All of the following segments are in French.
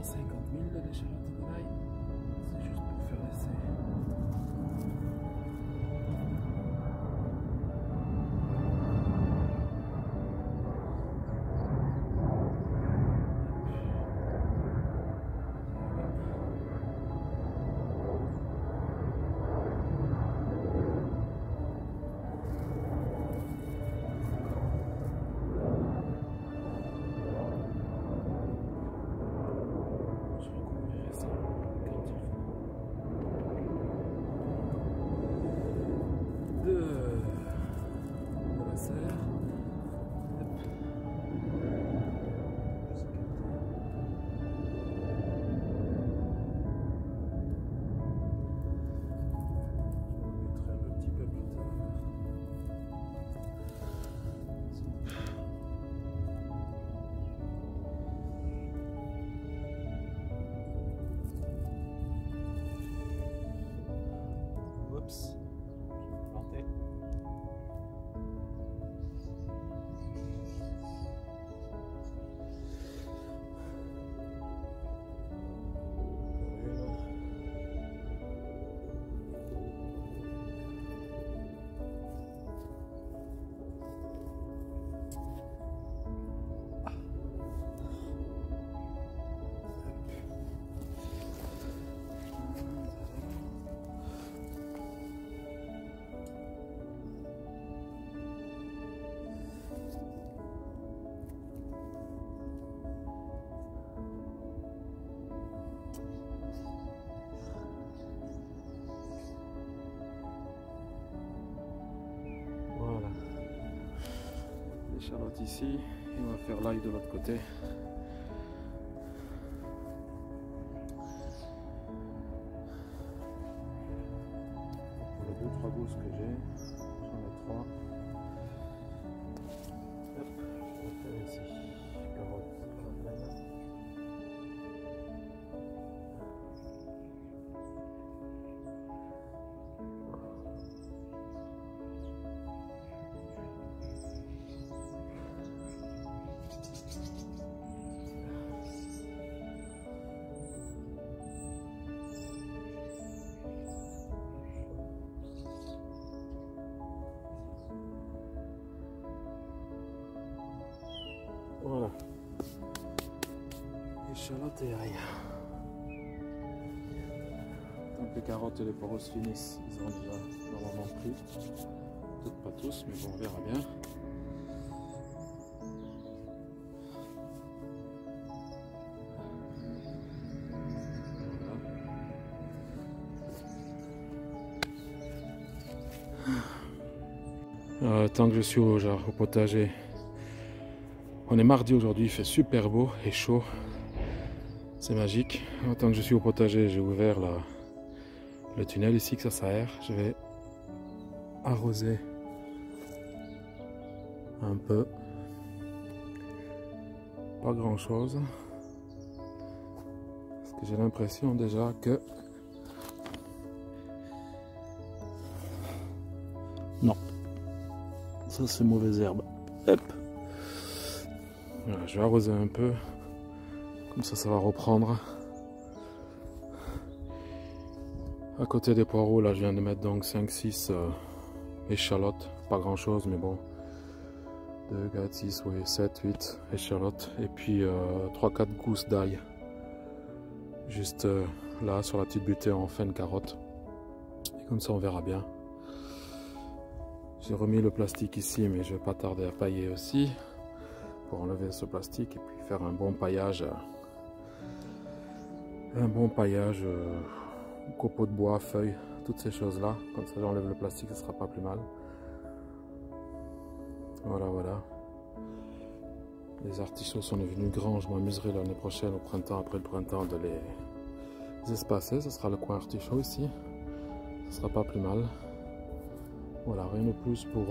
150 000 de l'échalote de l'ail. C'est juste pour faire l'essai. De la serre. Je remettrai un petit peu plus tard. Oups. Planté. Voilà. L'échalote ici, et on va faire l'ail de l'autre côté. Pour les 2-3 gousses que j'ai, j'en ai 3. Hop, je vais faire ici. Carottes. Voilà. Échalote et ail. Tant que les carottes et les poireaux se finissent, ils ont déjà normalement pris. Peut-être pas tous, mais bon, on verra bien. Voilà. Tant que je suis au potager. On est mardi aujourd'hui, il fait super beau et chaud. C'est magique. Tant que je suis au potager, j'ai ouvert le tunnel ici que ça aère. Je vais arroser un peu. Pas grand chose. Parce que j'ai l'impression déjà que... Non. Ça c'est mauvaise herbe. Hop. Voilà, je vais arroser un peu, comme ça va reprendre. À côté des poireaux, là je viens de mettre donc 5-6 échalotes, pas grand chose mais bon. 2, 4, 6, oui, 7, 8 échalotes et puis 3-4 gousses d'ail. Juste là sur la petite butée en fin de carotte. Et comme ça on verra bien. J'ai remis le plastique ici mais je vais pas tarder à pailler aussi. Pour enlever ce plastique et puis faire un bon paillage, copeaux de bois, feuilles, toutes ces choses là. Comme ça j'enlève le plastique, ce sera pas plus mal. Voilà, voilà. Les artichauts sont devenus grands, je m'amuserai l'année prochaine au printemps, après le printemps, de les espacer. Ce sera le coin artichaut ici, ce sera pas plus mal. Voilà, rien de plus pour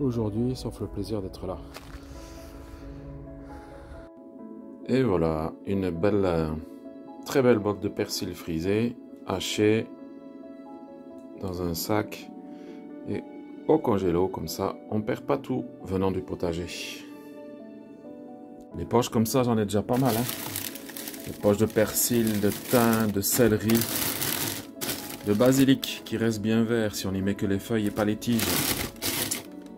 aujourd'hui, sauf le plaisir d'être là. Et voilà, une belle, très belle botte de persil frisé, hachée dans un sac et au congélo, comme ça on perd pas tout venant du potager. Les poches comme ça, j'en ai déjà pas mal, hein. Des poches de persil, de thym, de céleri, de basilic qui reste bien vert si on n'y met que les feuilles et pas les tiges.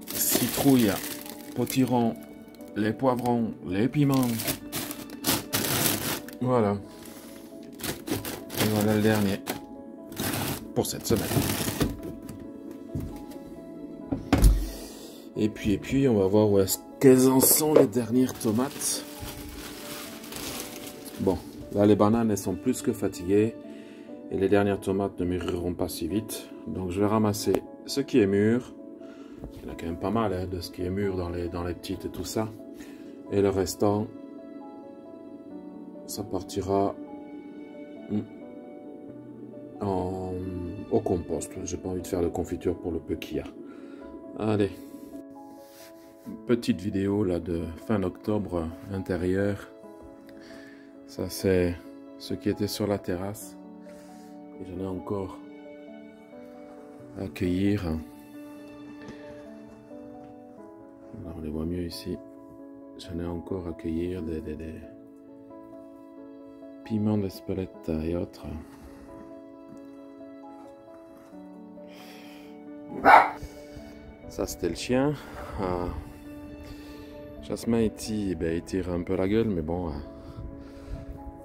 Citrouille, potiron, les poivrons, les piments. Voilà. Et voilà le dernier pour cette semaine. Et puis, on va voir où est-ce qu'elles en sont les dernières tomates. Bon, là les bananes, elles sont plus que fatiguées. Et les dernières tomates ne mûriront pas si vite. Donc je vais ramasser ce qui est mûr. Il y en a quand même pas mal hein, de ce qui est mûr dans les petites et tout ça. Et le restant, ça partira au compost. J'ai pas envie de faire de confiture pour le peu qu'il y a. Allez. Petite vidéo là de fin octobre intérieur. Ça c'est ce qui était sur la terrasse. Et j'en ai encore à cueillir. Là, on les voit mieux ici. J'en ai encore à cueillir des piments d'Espelette et autres. Ça c'était le chien. Jasmin il tire un peu la gueule, mais bon,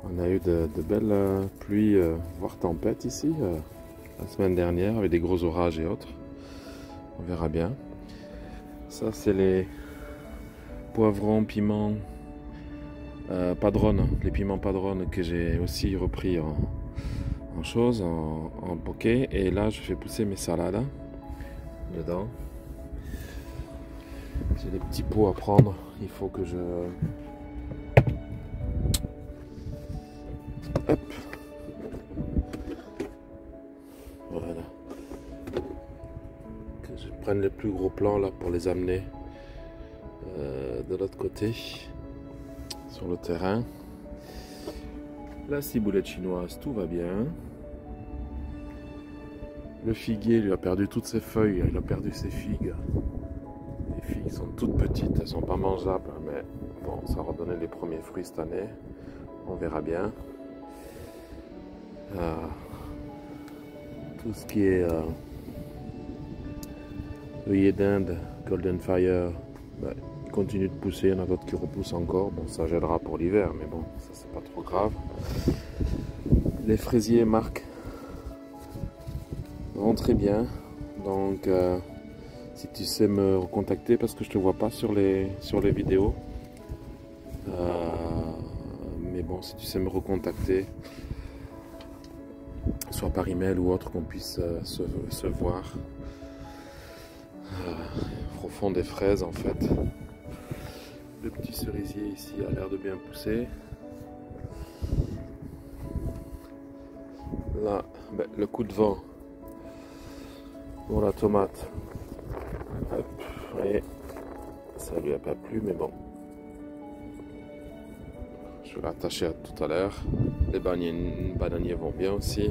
on a eu de belles pluies, voire tempêtes ici, la semaine dernière, avec des gros orages et autres. On verra bien. Ça, c'est les poivrons, piments, padrones, les piments padrones que j'ai aussi repris en poké. Et là, je fais pousser mes salades dedans. J'ai des petits pots à prendre, il faut que je... Hop. Voilà. Que je prenne les plus gros plans là pour les amener de l'autre côté, sur le terrain. La ciboulette chinoise, tout va bien. Le figuier lui a perdu toutes ses feuilles, il a perdu ses figues. Les figues sont toutes petites, elles sont pas mangeables, mais bon, ça va donner les premiers fruits cette année. On verra bien. Tout ce qui est œillet d'Inde, Golden Fire, il continue de pousser. Il y en a d'autres qui repoussent encore. Bon, ça gênera pour l'hiver, mais bon, ça c'est pas trop grave. Les fraisiers marquent vont très bien. Donc, si tu sais me recontacter, parce que je te vois pas sur les vidéos. Mais bon, si tu sais me recontacter, soit par email ou autre, qu'on puisse se voir. Au fond des fraises en fait. Le petit cerisier ici a l'air de bien pousser. Là, le coup de vent pour la tomate. Hop, et ça lui a pas plu, mais bon. Je vais l'attacher à tout à l'heure. Les bananiers vont bien aussi.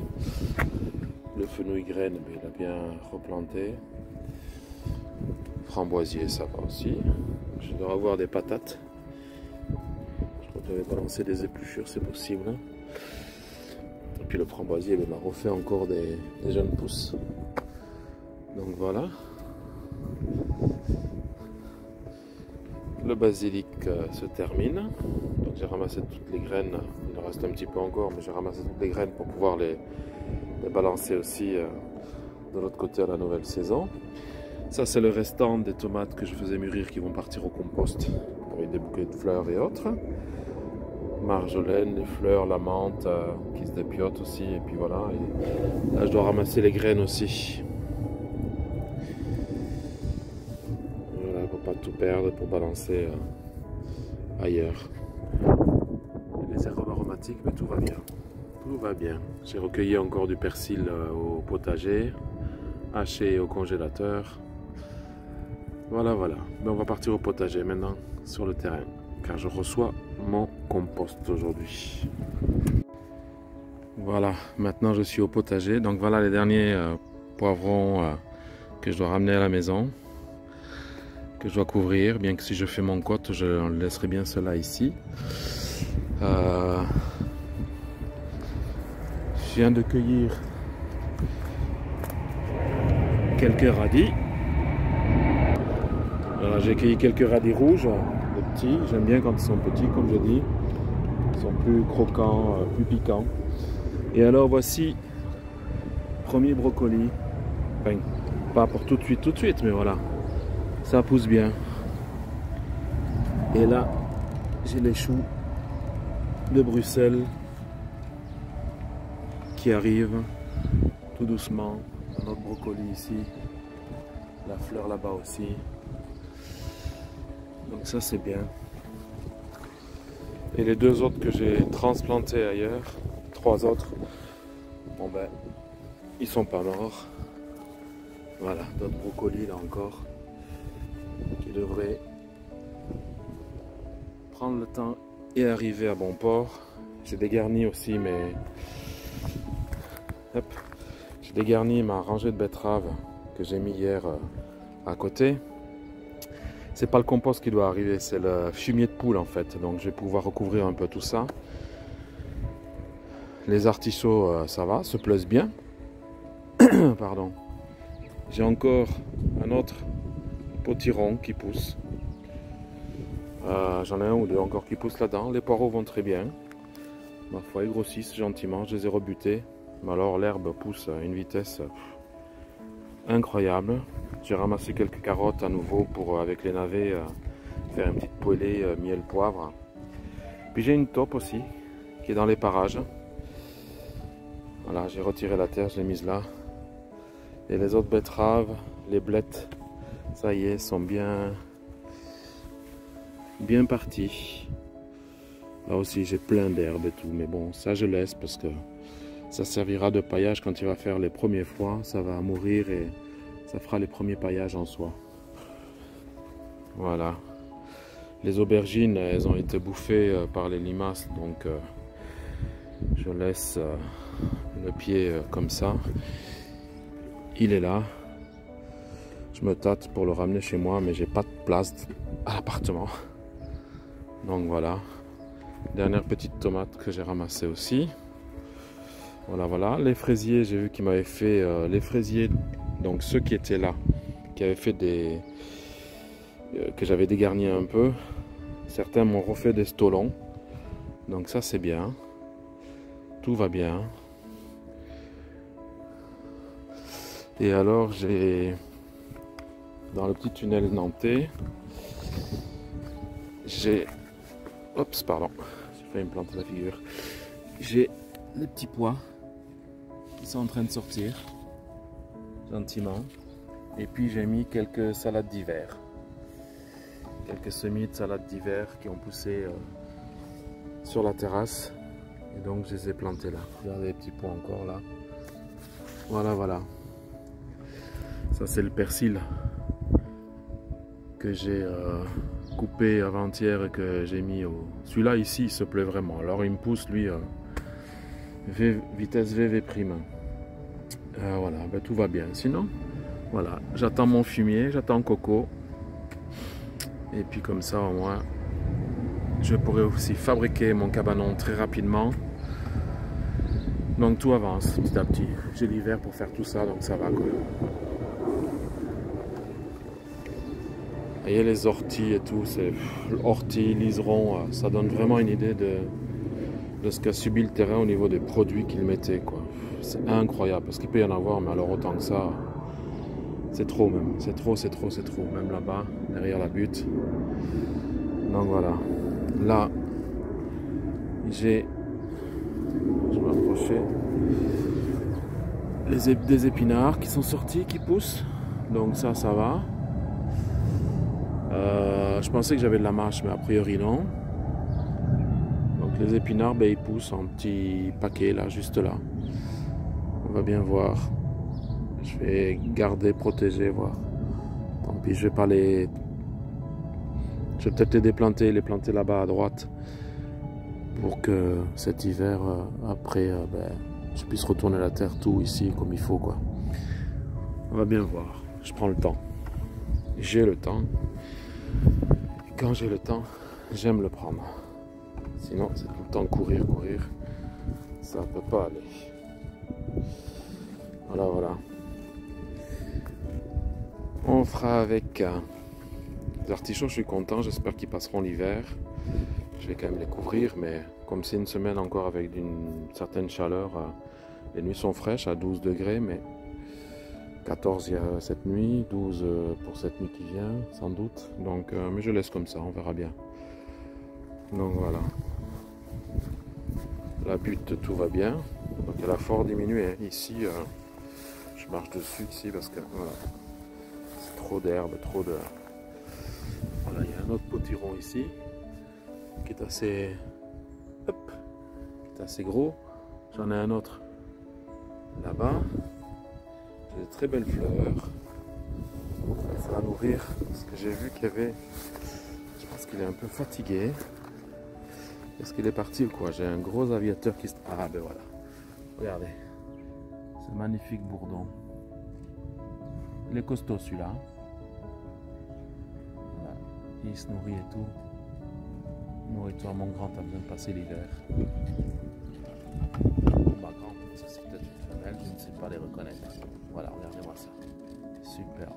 Le fenouil graine, il a bien replanté. Framboisier, ça va aussi. Je dois avoir des patates. Je crois que je vais balancer des épluchures, c'est possible. Et puis le framboisier m'a refait encore des jeunes pousses. Donc voilà. Le basilic se termine. Donc j'ai ramassé toutes les graines. Il en reste un petit peu encore, mais j'ai ramassé toutes les graines pour pouvoir les balancer aussi de l'autre côté à la nouvelle saison. Ça c'est le restant des tomates que je faisais mûrir qui vont partir au compost avec des bouquets de fleurs et autres. Marjolaine, les fleurs, la menthe qui se dépiotent aussi, et puis voilà. Et là je dois ramasser les graines aussi. Voilà, pour pas tout perdre, pour balancer ailleurs. Et les herbes aromatiques, mais tout va bien. Tout va bien. J'ai recueilli encore du persil au potager, haché au congélateur. Voilà, voilà. Mais on va partir au potager maintenant, sur le terrain, car je reçois mon compost aujourd'hui. Voilà, maintenant je suis au potager. Donc voilà les derniers poivrons que je dois ramener à la maison, que je dois couvrir, bien que si je fais mon cote, je laisserai bien cela ici. Je viens de cueillir quelques radis. Voilà, j'ai cueilli quelques radis rouges, les petits. J'aime bien quand ils sont petits, comme je dis. Ils sont plus croquants, plus piquants. Et alors voici premier brocoli. Enfin, pas pour tout de suite, mais voilà. Ça pousse bien. Et là, j'ai les choux de Bruxelles qui arrivent tout doucement. Un autre brocoli ici. La fleur là-bas aussi. Donc ça c'est bien. Et les deux autres que j'ai transplantés ailleurs, 3 autres, bon ben, ils sont pas morts. Voilà, d'autres brocolis là encore, qui devraient prendre le temps et arriver à bon port. J'ai dégarni aussi mais hop, j'ai dégarni ma rangée de betteraves que j'ai mis hier à côté. C'est pas le compost qui doit arriver, c'est le fumier de poule en fait. Donc je vais pouvoir recouvrir un peu tout ça. Les artichauts, ça va, se plaisent bien. Pardon. J'ai encore un autre potiron qui pousse. J'en ai un ou deux encore qui poussent là-dedans. Les poireaux vont très bien. Ma foi, ils grossissent gentiment. Je les ai rebutés. Mais alors l'herbe pousse à une vitesse incroyable. J'ai ramassé quelques carottes à nouveau pour, avec les navets, faire une petite poêlée miel poivre. Puis j'ai une taupe aussi qui est dans les parages. Voilà, j'ai retiré la terre, je l'ai mise là. Et les autres betteraves, les blettes, ça y est, sont bien parties. Là aussi j'ai plein d'herbes et tout, mais bon, ça je laisse parce que ça servira de paillage quand il va faire les premiers foins. Ça va mourir et ça fera les premiers paillages en soi. Voilà. Les aubergines, elles ont été bouffées par les limaces, donc je laisse le pied comme ça. Il est là. Je me tâte pour le ramener chez moi, mais j'ai pas de place à l'appartement. Donc voilà. Dernière petite tomate que j'ai ramassée aussi. Voilà, voilà. Les fraisiers, j'ai vu qu'ils m'avaient fait les fraisiers, donc ceux qui étaient là, qui avaient fait des... que j'avais dégarni un peu. Certains m'ont refait des stolons. Donc ça c'est bien. Tout va bien. Et alors j'ai... dans le petit tunnel nantais, j'ai... Oups, pardon. J'ai failli me planter la figure. J'ai les petits pois qui sont en train de sortir gentiment. Et puis j'ai mis quelques salades d'hiver. Quelques semis de salades d'hiver qui ont poussé sur la terrasse. Et donc je les ai plantés là. Regardez les petits pois encore là. Voilà, voilà. Ça c'est le persil que j'ai coupé avant-hier et que j'ai mis au... Celui-là ici il se plaît vraiment. Alors il me pousse lui vitesse VV'. Voilà, ben, tout va bien. Sinon, voilà, j'attends mon fumier, j'attends Coco. Et puis comme ça au moins, je pourrais aussi fabriquer mon cabanon très rapidement. Donc tout avance petit à petit. J'ai l'hiver pour faire tout ça, donc ça va quoi. Vous voyez les orties et tout, c'est orties, liserons, ça donne vraiment une idée de ce qu'a subi le terrain au niveau des produits qu'il mettait quoi. C'est incroyable parce qu'il peut y en avoir, mais alors autant que ça, c'est trop même. C'est trop. Même là-bas, derrière la butte. Donc voilà. Là, j'ai... Je vais m'approcher. Des épinards qui sont sortis, qui poussent. Donc ça va. Je pensais que j'avais de la mâche, mais a priori non. Donc les épinards, ben, ils poussent en petits paquets là, juste là. On va bien voir. Je vais garder, protéger, voir. Tant pis, je vais pas les... Je vais peut-être les planter là-bas à droite. Pour que cet hiver, après, ben, je puisse retourner la terre tout ici comme il faut quoi. On va bien voir. Je prends le temps. J'ai le temps. Et quand j'ai le temps, j'aime le prendre. Sinon, c'est tout le temps courir. Ça peut pas aller. Voilà, voilà. On fera avec les artichauts, je suis content, j'espère qu'ils passeront l'hiver. Je vais quand même les couvrir, mais comme c'est une semaine encore avec une certaine chaleur, les nuits sont fraîches à 12 degrés, mais 14 il y a cette nuit, 12 pour cette nuit qui vient, sans doute. Donc, mais je laisse comme ça, on verra bien. Donc voilà. La butte, tout va bien. Donc elle a fort diminué. Ici, je marche dessus ici parce que voilà, c'est trop d'herbe, trop de... Voilà, il y a un autre potiron ici qui est assez... Hop, qui est assez gros. J'en ai un autre là-bas. J'ai de très belles fleurs. Ça va nourrir parce que j'ai vu qu'il y avait... Je pense qu'il est un peu fatigué. Est-ce qu'il est parti ou quoi? J'ai un gros aviateur qui se... Ah ben voilà. Regardez. Ce magnifique bourdon. Il est costaud celui-là. Voilà. Il se nourrit et tout. Nourris-toi mon grand, t'as besoin de passer l'hiver. Ma grande, ça c'est peut-être une femelle, je ne sais pas les reconnaître. Voilà, regardez-moi ça. Superbe.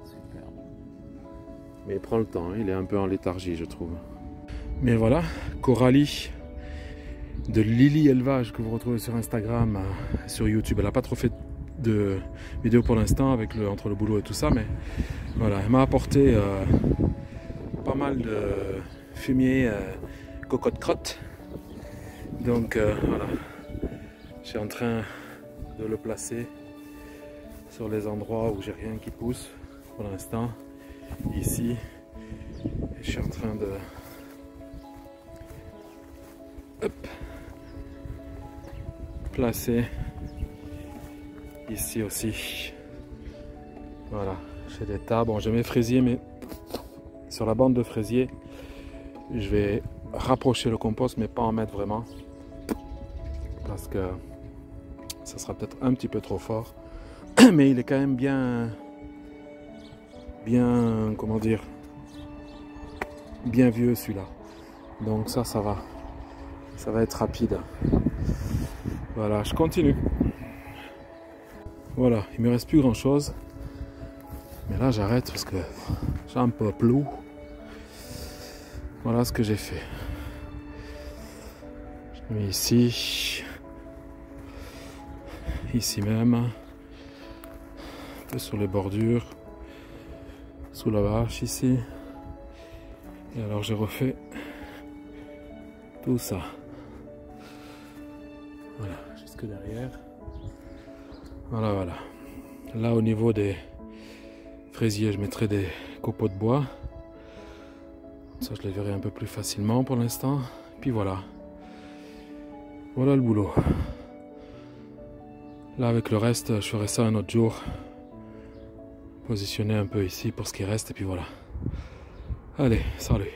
Superbe. Mais il prend le temps, hein. Il est un peu en léthargie, je trouve. Mais voilà, Coralie de Lily Élevage que vous retrouvez sur Instagram, sur YouTube. Elle n'a pas trop fait de vidéos pour l'instant avec entre le boulot et tout ça, mais voilà, elle m'a apporté pas mal de fumier cocotte crotte. Donc voilà, je suis en train de le placer sur les endroits où j'ai rien qui pousse pour l'instant. Ici, et je suis en train de placer ici aussi. Voilà, j'ai des tas. Bon, j'ai mes fraisiers, mais sur la bande de fraisiers, je vais rapprocher le compost, mais pas en mettre vraiment, parce que ça sera peut-être un petit peu trop fort. Mais il est quand même bien, comment dire, bien vieux celui-là. Donc ça va. Ça va être rapide. Voilà, je continue. Voilà, il me reste plus grand chose. Mais là j'arrête parce que j'ai un peu l'eau. Voilà ce que j'ai fait. Je mets ici. Ici même. Un peu sur les bordures. Sous la vache ici. Et alors j'ai refait tout ça. Voilà, jusque derrière. Voilà, voilà. Là au niveau des fraisiers, je mettrai des copeaux de bois. Ça je les verrai un peu plus facilement pour l'instant. Puis voilà. Voilà le boulot. Là avec le reste, je ferai ça un autre jour. Positionner un peu ici pour ce qui reste et puis voilà. Allez, salut.